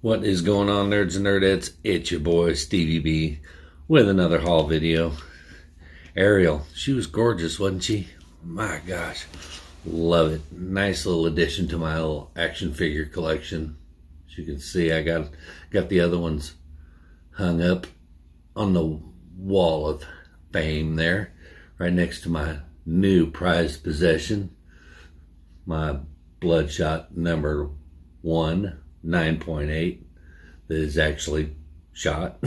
What is going on, nerds and nerdettes? It's your boy Stevie B with another haul video. Ariel, she was gorgeous, wasn't she? My gosh, love it. Nice little addition to my little action figure collection. As you can see, I got the other ones hung up on the wall of fame there, right next to my new prized possession, my Bloodshot number 1. 9.8 that is actually shot.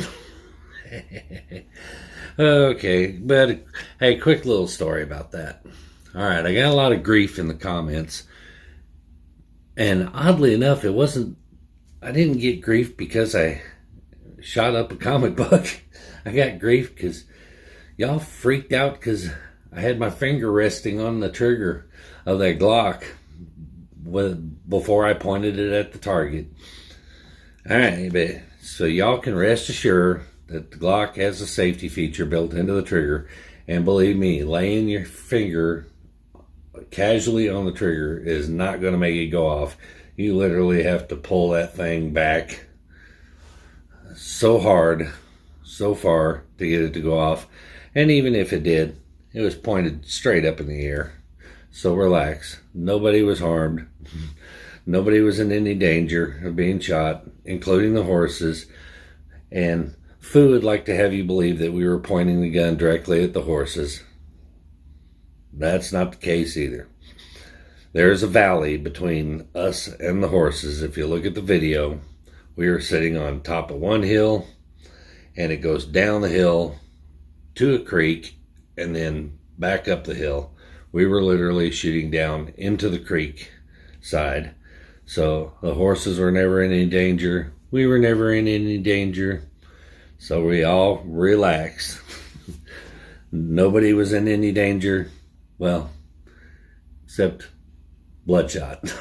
Okay, but hey, quick little story about that. All right, I got a lot of grief in the comments, and oddly enough, I didn't get grief because I shot up a comic book. I got grief because y'all freaked out because I had my finger resting on the trigger of that Glock before I pointed it at the target. Alright, so y'all can rest assured that the Glock has a safety feature built into the trigger, and believe me, laying your finger casually on the trigger is not going to make it go off. You literally have to pull that thing back so hard, so far to get it to go off, and even if it did, it was pointed straight up in the air. So relax. Nobody was harmed. Nobody was in any danger of being shot, including the horses. And Fu would like to have you believe that we were pointing the gun directly at the horses. That's not the case either. There is a valley between us and the horses. If you look at the video, we were sitting on top of one hill, and it goes down the hill to a creek and then back up the hill. We were literally shooting down into the creek side. So the horses were never in any danger. We were never in any danger. So we all relaxed. Nobody was in any danger. Well, except Bloodshot.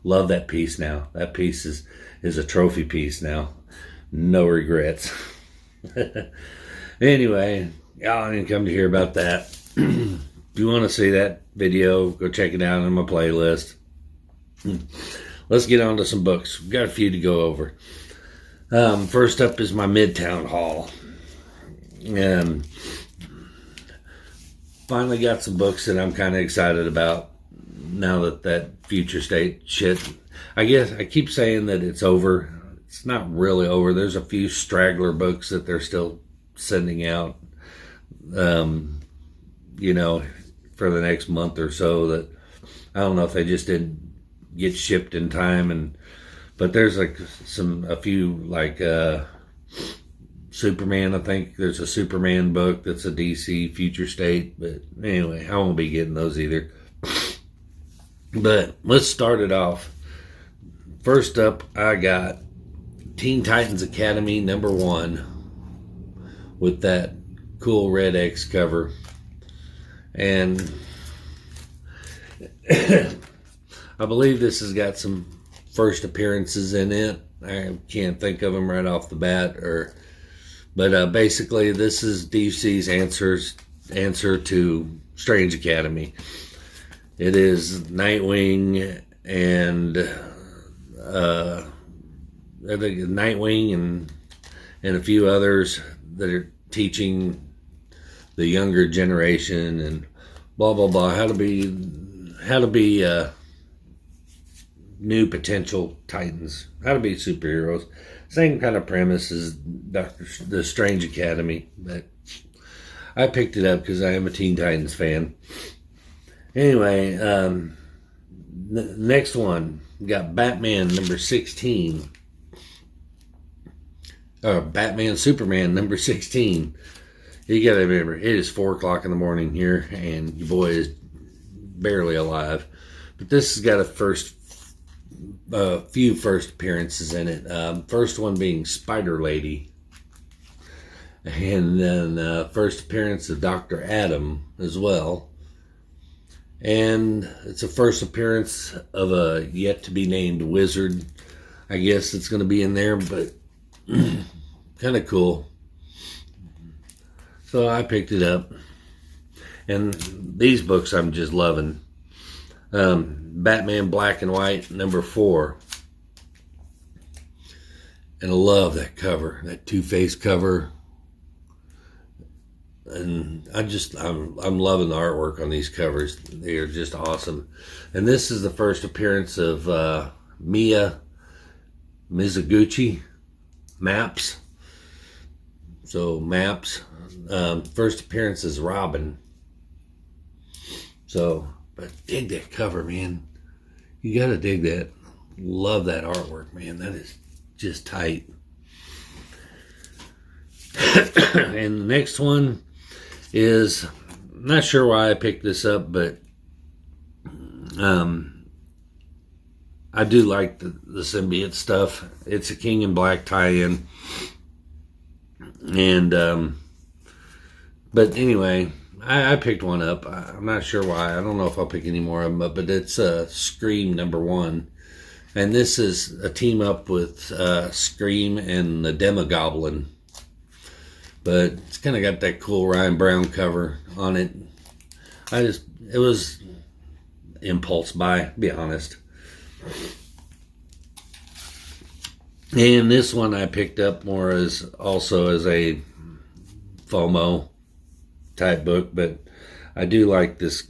Love that piece now. That piece is a trophy piece now. No regrets. Anyway, y'all didn't come to hear about that. If you want to see that video, go check it out on my playlist. Let's get on to some books. We've got a few to go over. First up is my Midtown haul. And finally got some books that I'm kind of excited about now that future state shit. I guess I keep saying that it's over. It's not really over. There's a few straggler books that they're still sending out. For the next month or so, that I don't know if they just didn't get shipped in time, but there's a few Superman. I think there's a Superman book that's a DC future state, but anyway, I won't be getting those either. But let's start it off. First up, I got Teen Titans Academy number 1 with that cool red X cover. And I believe this has got some first appearances in it. I can't think of them right off the bat. But basically, this is DC's answer to Strange Academy. It is Nightwing and a few others that are teaching the younger generation and blah blah blah how to be new potential Titans, how to be superheroes. Same kind of premise as the Strange Academy, but I picked it up because I am a Teen Titans fan. Anyway, next one, we got Batman number 16, or Batman Superman number 16. You gotta remember, it is 4 o'clock in the morning here, and your boy is barely alive. But this has got a few first appearances in it. First one being Spider Lady, and then first appearance of Dr. Adam as well. And it's a first appearance of a yet to be named wizard. I guess it's going to be in there, but kind of cool. So I picked it up, and these books I'm just loving. Batman Black and White number 4. And I love that cover, that Two-Face cover. And I'm loving the artwork on these covers. They are just awesome. And this is the first appearance of Mia Mizuguchi, Maps. So Maps, first appearance is Robin. So, but dig that cover, man. You gotta dig that. Love that artwork, man. That is just tight. And the next one is, I'm not sure why I picked this up, but I do like the symbiote stuff. It's a King in Black tie-in. And but anyway, I picked one up. I'm not sure why. I don't know if I'll pick any more of them up, but it's Scream #1. And this is a team up with Scream and the Demogoblin. But it's kind of got that cool Ryan Brown cover on it. It was impulse buy, be honest. And this one I picked up more as a FOMO type book, but I do like this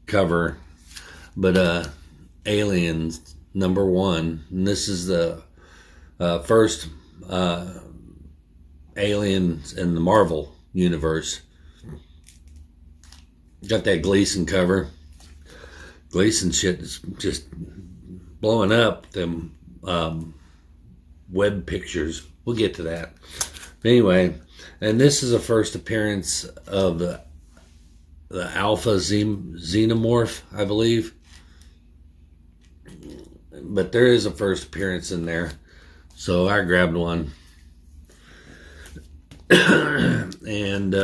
cover. But Aliens #1, and this is the first aliens in the Marvel universe. Got that Gleason cover. Gleason shit is just blowing up. Them web pictures. We'll get to that. Anyway, and this is the first appearance of the Alpha Xenomorph, I believe. But there is a first appearance in there. So I grabbed one. And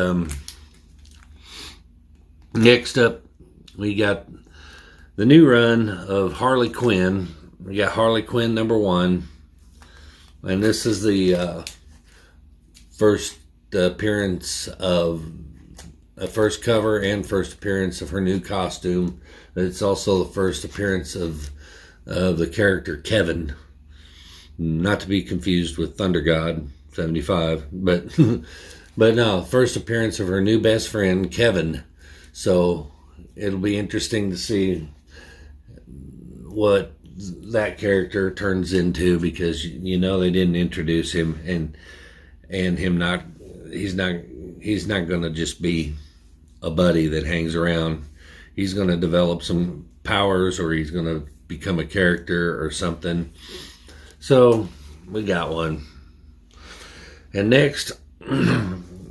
next up, we got the new run of Harley Quinn. We got Harley Quinn #1. And this is the first appearance of a first cover and first appearance of her new costume. It's also the first appearance of the character Kevin, not to be confused with Thunder God 75, but no, first appearance of her new best friend Kevin. So it'll be interesting to see what that character turns into, because you know they didn't introduce him, and he's not going to just be a buddy that hangs around. He's going to develop some powers, or he's going to become a character or something. So we got one. And next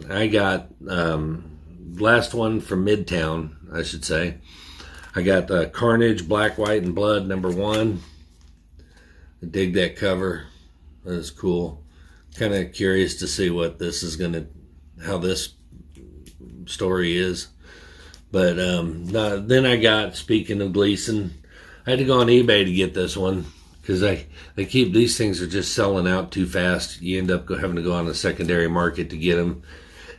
I got last one from Midtown, I should say. I got Carnage Black, White, and Blood #1. I dig that cover. That is cool. Kind of curious to see what this is how this story is. But then I got, speaking of Gleason, I had to go on eBay to get this one, because these things are just selling out too fast. You end up having to go on the secondary market to get them.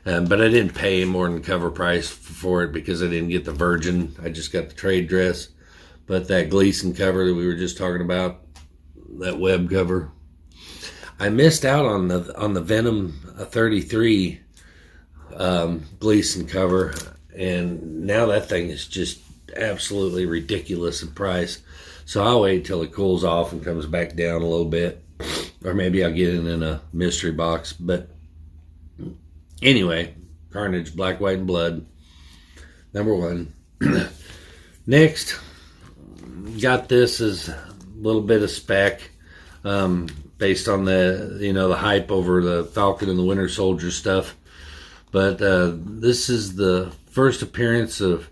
But I didn't pay more than cover price for it, because I didn't get the Virgin. I just got the trade dress. But that Gleason cover that we were just talking about, that web cover, I missed out on the Venom 33 Gleason cover, and now that thing is just absolutely ridiculous in price. So I'll wait till it cools off and comes back down a little bit, or maybe I'll get it in a mystery box. But anyway, Carnage Black, White, and Blood #1. Next, got this as a little bit of spec, based on the hype over the Falcon and the Winter Soldier stuff. But this is the first appearance of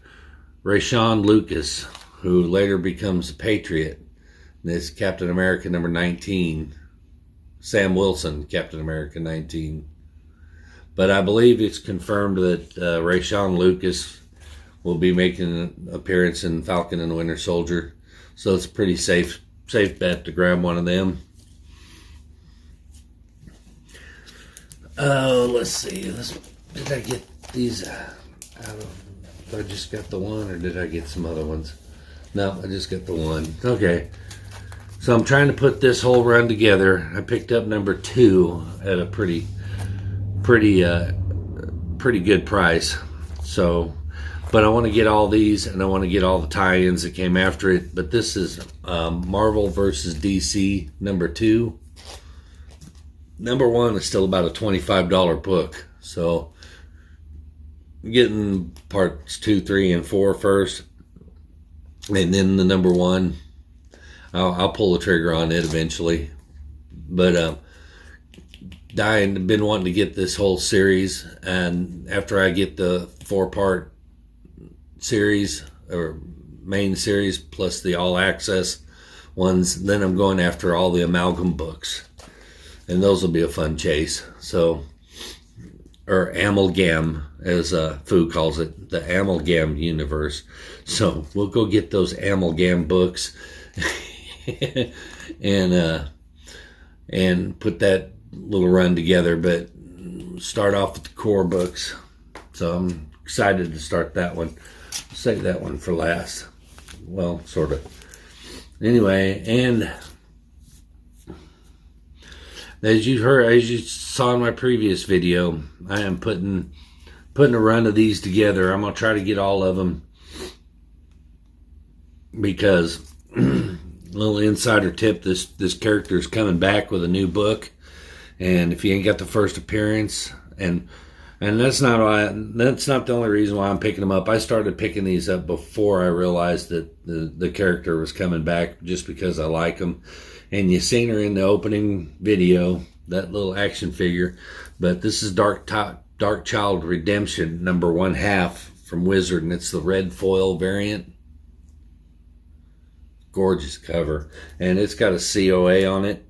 Rayshawn Lucas, who later becomes a Patriot. This is Captain America #19. Sam Wilson, Captain America 19. But I believe it's confirmed that Rayshawn Lucas will be making an appearance in Falcon and the Winter Soldier. So it's a pretty safe bet to grab one of them. Let's see. Did I get these out of... I just got the one, or did I get some other ones? No, I just got the one. Okay. So I'm trying to put this whole run together. I picked up number 2 at a pretty good price. So, but I want to get all these, and I want to get all the tie-ins that came after it. But this is Marvel versus DC number 2. Number 1 is still about a $25 book. So I'm getting parts 2, 3, and 4 first, and then the number 1. I'll pull the trigger on it eventually. But been wanting to get this whole series, and after I get the 4-part series or main series plus the all access ones, then I'm going after all the amalgam books, and those will be a fun chase. So, or amalgam, as Fu calls it, the amalgam universe. So we'll go get those amalgam books and put that little run together, but start off with the core books. So I'm excited to start that one. Save that one for last. Well, sort of. Anyway, and as you saw in my previous video, I am putting a run of these together. I'm gonna try to get all of them, because little insider tip, this character is coming back with a new book, and if you ain't got the first appearance, and that's not the only reason why I'm picking them up. I started picking these up before I realized that the character was coming back, just because I like them. And you seen her in the opening video, that little action figure. But this is Dark Child Redemption number 1/2 from Wizard, and it's the red foil variant. Gorgeous cover, and it's got a COA on it.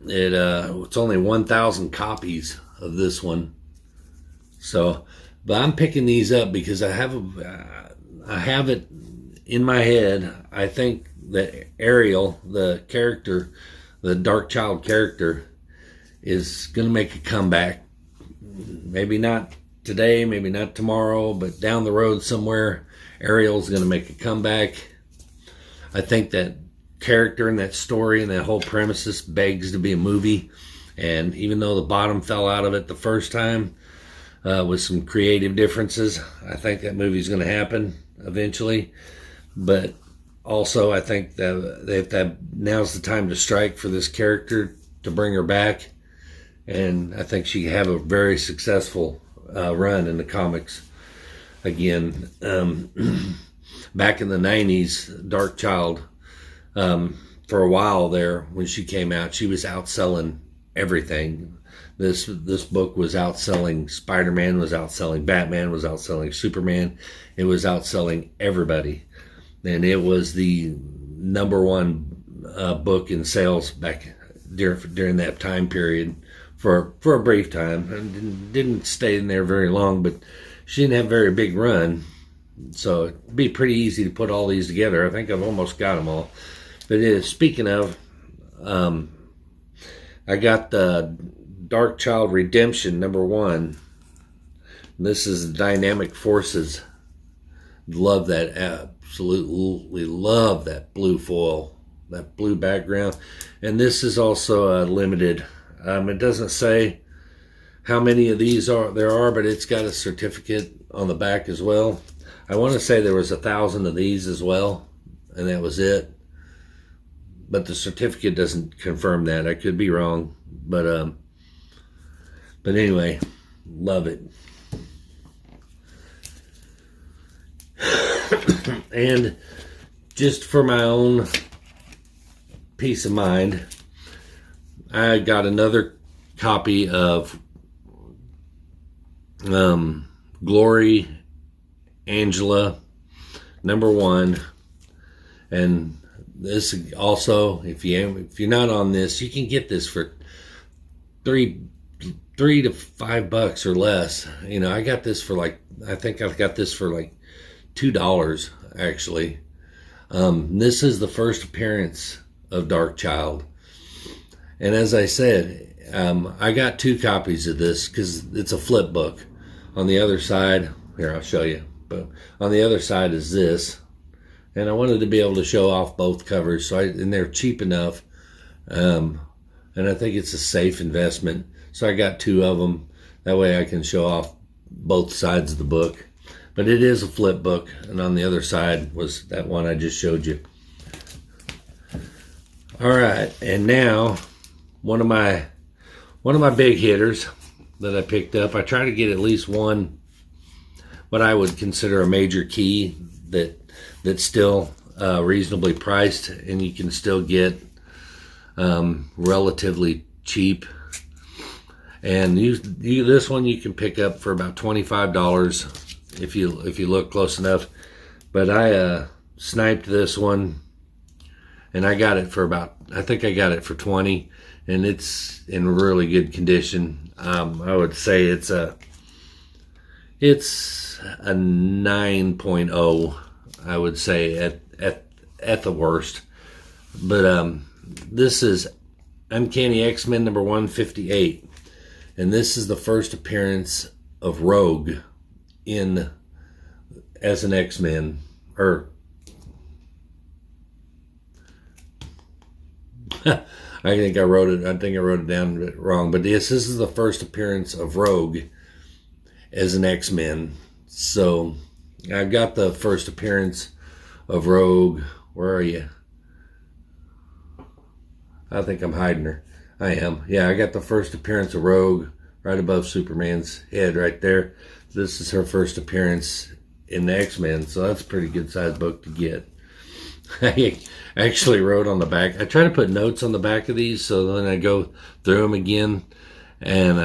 It's only 1,000 copies of this one. So, but I'm picking these up because I have it in my head. I think that Ariel, the character, the Dark Child character, is going to make a comeback. Maybe not today, maybe not tomorrow, but down the road somewhere, Ariel's going to make a comeback. I think that character and that story and that whole premises begs to be a movie. And even though the bottom fell out of it the first time, with some creative differences, I think that movie's going to happen eventually. But also, I think that now's the time to strike for this character, to bring her back. And I think she can have a very successful run in the comics again. Back in the 90s, Dark Child, for a while there, when she came out, she was outselling everything. This book was outselling Spider-Man, was outselling Batman, was outselling Superman. It was outselling everybody. And it was the number 1 book in sales back during that time period for a brief time. And didn't stay in there very long, but she didn't have a very big run. So it'd be pretty easy to put all these together. I think I've almost got them all. But speaking of, I got the Dark Child Redemption number 1. This is Dynamic Forces. Love that. Absolutely love that blue foil, that blue background. And this is also limited. It doesn't say how many of these there are, but it's got a certificate on the back as well. I want to say there was 1,000 of these as well, and that was it. But the certificate doesn't confirm that. I could be wrong, but anyway, love it. And just for my own peace of mind, I got another copy of Glory Angela number 1, and this also, if you're not on this, you can get this for $3 to $5 or less. You know, I got this for I think I got this for $2 actually. This is the first appearance of Dark Child, and as I said, I got 2 copies of this because it's a flip book. On the other side, here I'll show you. But on the other side is this. and I wanted to be able to show off both covers. And they're cheap enough, and I think it's a safe investment. So I got 2 of them. That way I can show off both sides of the book. But it is a flip book, and on the other side was that one I just showed you. All right, and now one of my big hitters that I picked up. I try to get at least one, what I would consider a major key that's still reasonably priced, and you can still get relatively cheap. And this one you can pick up for about $25 if you look close enough. But I sniped this one, and I got it for I think I got it for 20, and it's in really good condition. I would say it's a 9.0. I would say at the worst. But this is Uncanny X-Men number 158, and this is the first appearance of Rogue as an X-Men, or I think I wrote it down wrong, but this is the first appearance of Rogue as an X-Men. So I've got the first appearance of Rogue. Where are you? I think I'm hiding her. I am. Yeah, I got the first appearance of Rogue right above Superman's head right there. This is her first appearance in the X-Men, so that's a pretty good sized book to get. I actually wrote on the back. I try to put notes on the back of these, so then I go through them again, and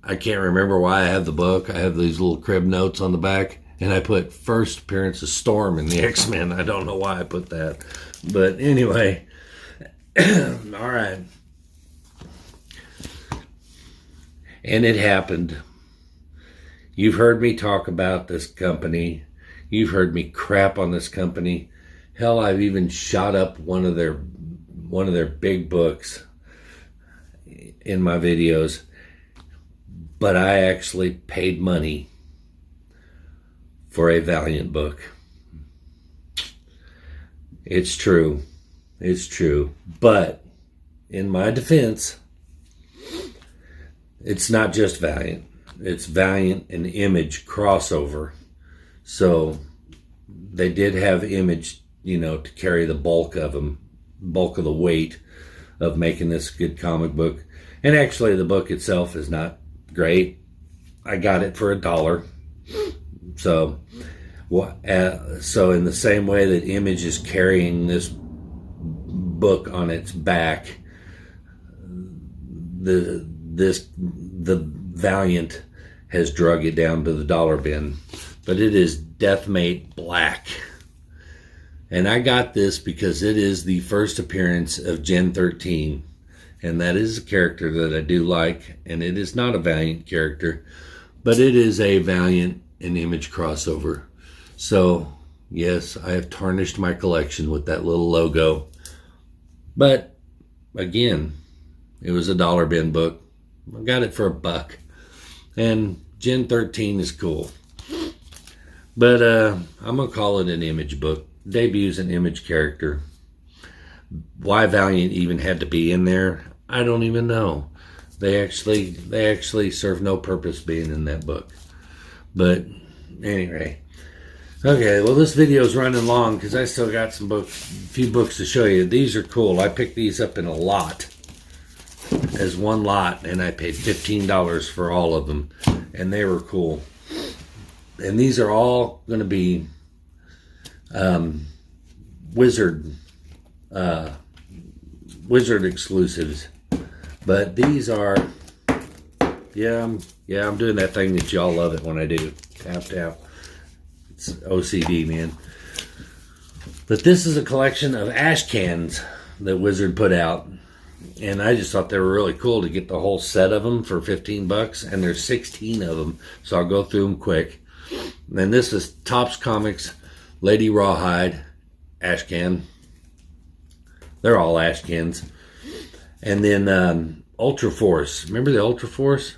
I can't remember why I have the book. I have these little crib notes on the back, and I put first appearance of Storm in the X-Men. I don't know why I put that, but anyway. All right. And it happened. You've heard me talk about this company. You've heard me crap on this company. Hell, I've even shot up one of their big books in my videos. But I actually paid money for a Valiant book. It's true. It's true. But in my defense, it's not just Valiant. It's Valiant and Image crossover. So they did have Image, to carry the bulk of the weight of making this a good comic book. And actually the book itself is not great. I got it for $1. So in the same way that Image is carrying this book on its back, the Valiant has drug it down to the dollar bin. But it is Deathmate Black. And I got this because it is the first appearance of Gen 13. And that is a character that I do like. And it is not a Valiant character, but it is a Valiant and Image crossover. So, yes, I have tarnished my collection with that little logo. But, again, it was a dollar bin book. I got it for $1. And Gen 13 is cool. But I'm going to call it an Image book. Debuts an Image character. Why Valiant even had to be in there, I don't even know. They actually serve no purpose being in that book. But anyway. Okay, well this video is running long because I still got a few books to show you. These are cool. I picked these up in a lot. As one lot, and I paid $15 for all of them. And they were cool. And these are all going to be Wizard exclusives. But these are, I'm doing that thing that y'all love it when I do. Tap, tap. It's OCD, man. But this is a collection of ashcans that Wizard put out. And I just thought they were really cool to get the whole set of them for $15. And there's 16 of them. So I'll go through them quick. And this is Topps Comics Lady Rawhide ashcan. They're all ashcans. And then Ultra Force. Remember the Ultra Force?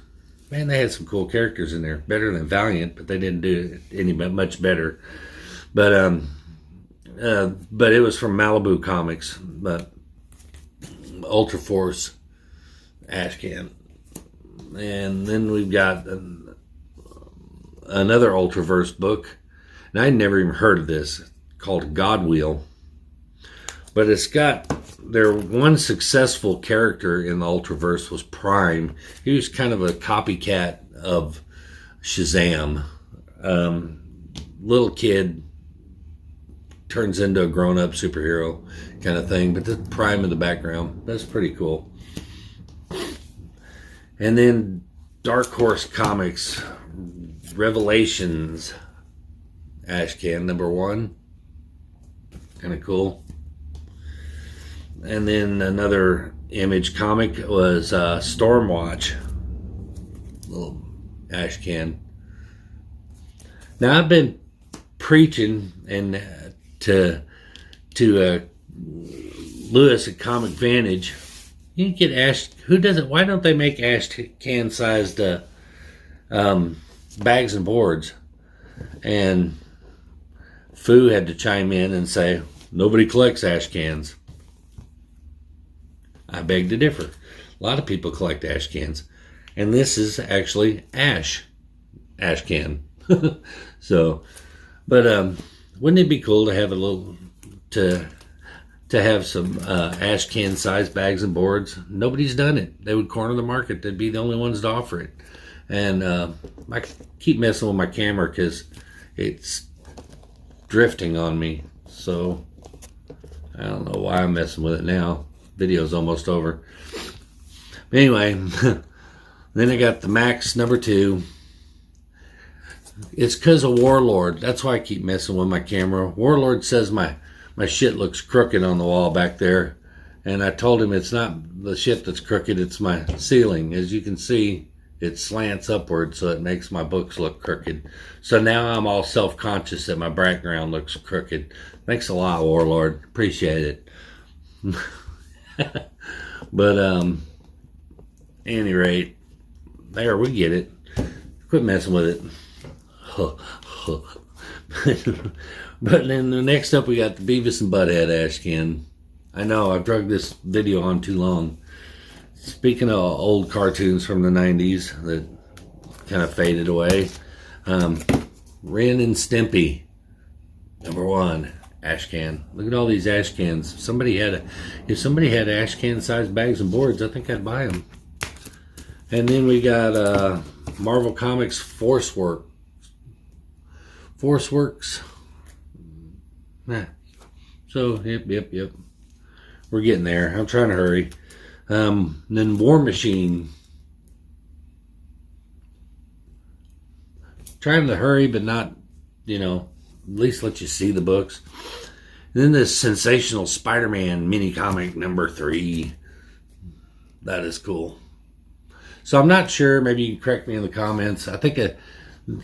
Man, they had some cool characters in there. Better than Valiant, but they didn't do any much better. But but it was from Malibu Comics, but Ultra Force ashcan. And then we've got another Ultraverse book, and I'd never even heard of this, called God Wheel. But it's got their one successful character in the Ultraverse was Prime. He was kind of a copycat of Shazam. Little kid turns into a grown-up superhero kind of thing, but the Prime in the background. That's pretty cool. And then Dark Horse Comics Revelations ashcan #1. Kind of cool. And then another Image comic was Stormwatch, little ashcan. Now I've been preaching and to Lewis at Comic Vantage. You can get who does it? Why don't they make ashcan sized bags and boards? And Foo had to chime in and say nobody collects ashcans. I beg to differ. A lot of people collect ashcans, and this is actually ashcan. So, but wouldn't it be cool to have a little to have some ashcan sized bags and boards? Nobody's done it. They would corner the market. They'd be the only ones to offer it. And I keep messing with my camera because it's drifting on me. So I don't know why I'm messing with it now. Video's almost over. Anyway, then I got the Max #2. It's because of Warlord. That's why I keep messing with my camera. Warlord says my shit looks crooked on the wall back there. And I told him it's not the shit that's crooked, it's my ceiling. As you can see, it slants upward, so it makes my books look crooked. So now I'm all self-conscious that my background looks crooked. Thanks a lot, Warlord. Appreciate it. But any rate, there, we get it. Quit messing with it. But then the next up we got the Beavis and Butthead ashcan. I know I've dragged this video on too long. Speaking of old cartoons from the 90s that kind of faded away, Ren and Stimpy #1 ashcan. Look at all these ashcans. If somebody had ashcan sized bags and boards, I think I'd buy them. And then we got Marvel Comics Forceworks. So yep. We're getting there. I'm trying to hurry. Then War Machine. Trying to hurry, but not, at least let you see the books. And then this Sensational Spider-Man mini comic #3. That is cool. So I'm not sure. Maybe you can correct me in the comments. I think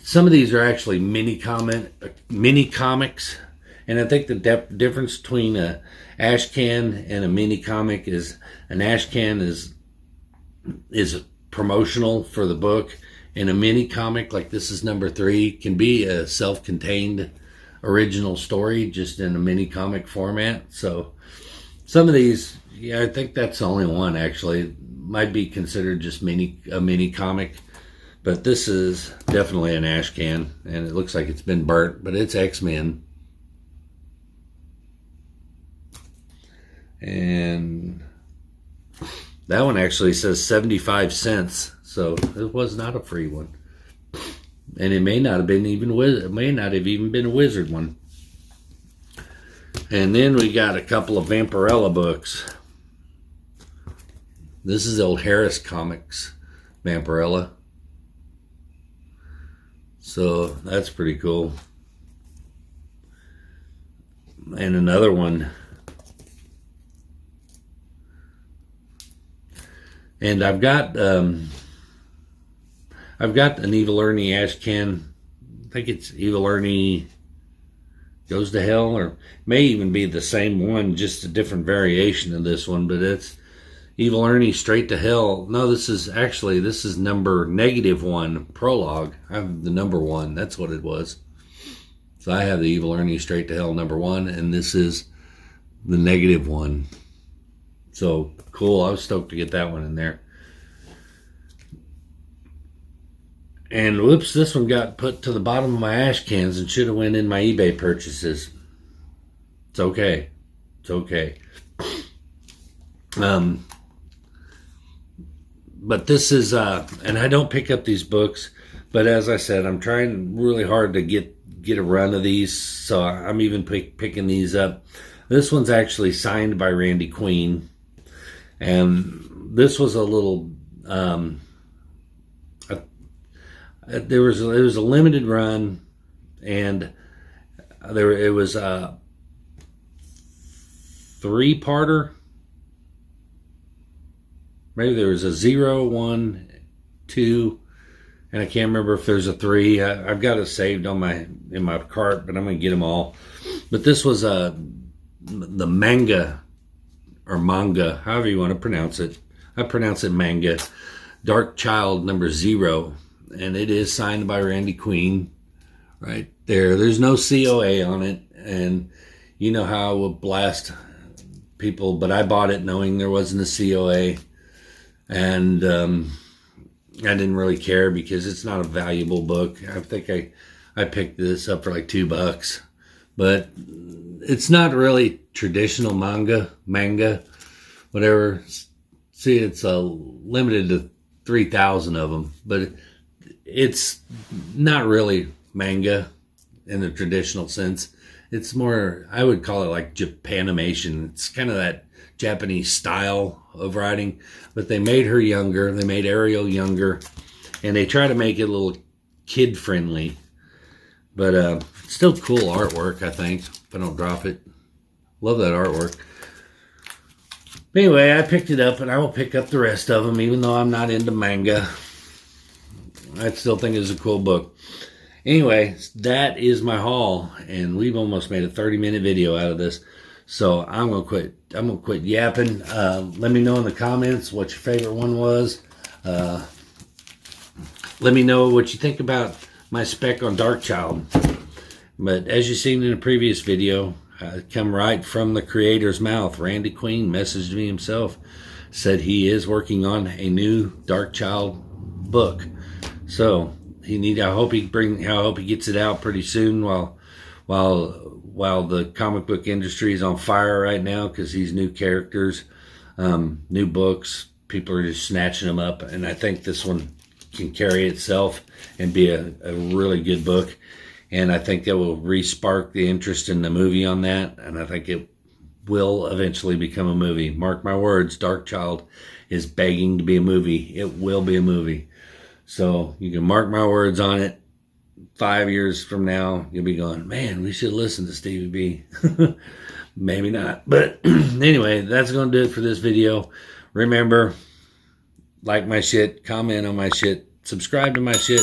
some of these are actually mini comics. And I think the difference between a ashcan and a mini comic is an ashcan is promotional for the book, and a mini comic like this is #3 can be a self-contained original story just in a mini comic format. So some of these, I think that's the only one actually might be considered just a mini comic, but this is definitely an ashcan, and it looks like it's been burnt, but it's X-Men. And that one actually says 75 cents, so it was not a free one, and it may not have even been a Wizard one. And then we got a couple of Vampirella books. This is old Harris Comics Vampirella, so that's pretty cool. And another one. And I've got an Evil Ernie ashcan. I think it's Evil Ernie Goes to Hell, or may even be the same one, just a different variation of this one, but it's Evil Ernie Straight to Hell. No, this is number -1 prologue. I have the #1. That's what it was. So I have the Evil Ernie Straight to Hell #1, and this is the -1. So cool. I was stoked to get that one in there. And whoops, this one got put to the bottom of my ash cans and should have went in my eBay purchases. It's okay. It's okay. But this is, and I don't pick up these books, but as I said, I'm trying really hard to get a run of these, so I'm even picking these up. This one's actually signed by Randy Queen, and this was a little, it was a limited run, and it was a 3-parter. Maybe there was a 0, 1, 2, and I can't remember if there's a 3. I've got it saved on in my cart, but I'm gonna get them all. But this was the manga, or manga, however you want to pronounce it. I pronounce it manga. Dark Child #0, and it is signed by Randy Queen. Right there. There's no COA on it, and you know how I will blast people, but I bought it knowing there wasn't a COA. And I didn't really care because it's not a valuable book. I think I picked this up for like $2, but it's not really traditional manga, whatever. See, it's limited to 3,000 of them, but it's not really manga in the traditional sense. It's more, I would call it like Japanimation. It's kind of that Japanese style of writing, but they made her younger. They made Ariel younger, and they try to make it a little kid friendly, but still cool artwork, I think, if I don't drop it. Love that artwork. But anyway, I picked it up, and I will pick up the rest of them, even though I'm not into manga. I still think it's a cool book. Anyway, that is my haul, and we've almost made a 30-minute video out of this. So I'm gonna quit yapping. Let me know in the comments what your favorite one was. Let me know what you think about my spec on Dark Child. But as you've seen in a previous video, come right from the creator's mouth. Randy Queen messaged me himself, said he is working on a new Dark Child book. So I hope he gets it out pretty soon while the comic book industry is on fire right now, because these new characters, new books, people are just snatching them up, and I think this one can carry itself and be a really good book, and I think that will re-spark the interest in the movie on that, and I think it will eventually become a movie. Mark my words, Dark Child is begging to be a movie. It will be a movie. So you can mark my words on it. 5 years from now, you'll be going, man, we should listen to Stevie B. Maybe not. But anyway, that's going to do it for this video. Remember, like my shit, comment on my shit, subscribe to my shit,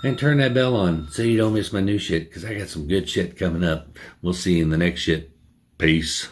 and turn that bell on so you don't miss my new shit, because I got some good shit coming up. We'll see you in the next shit. Peace.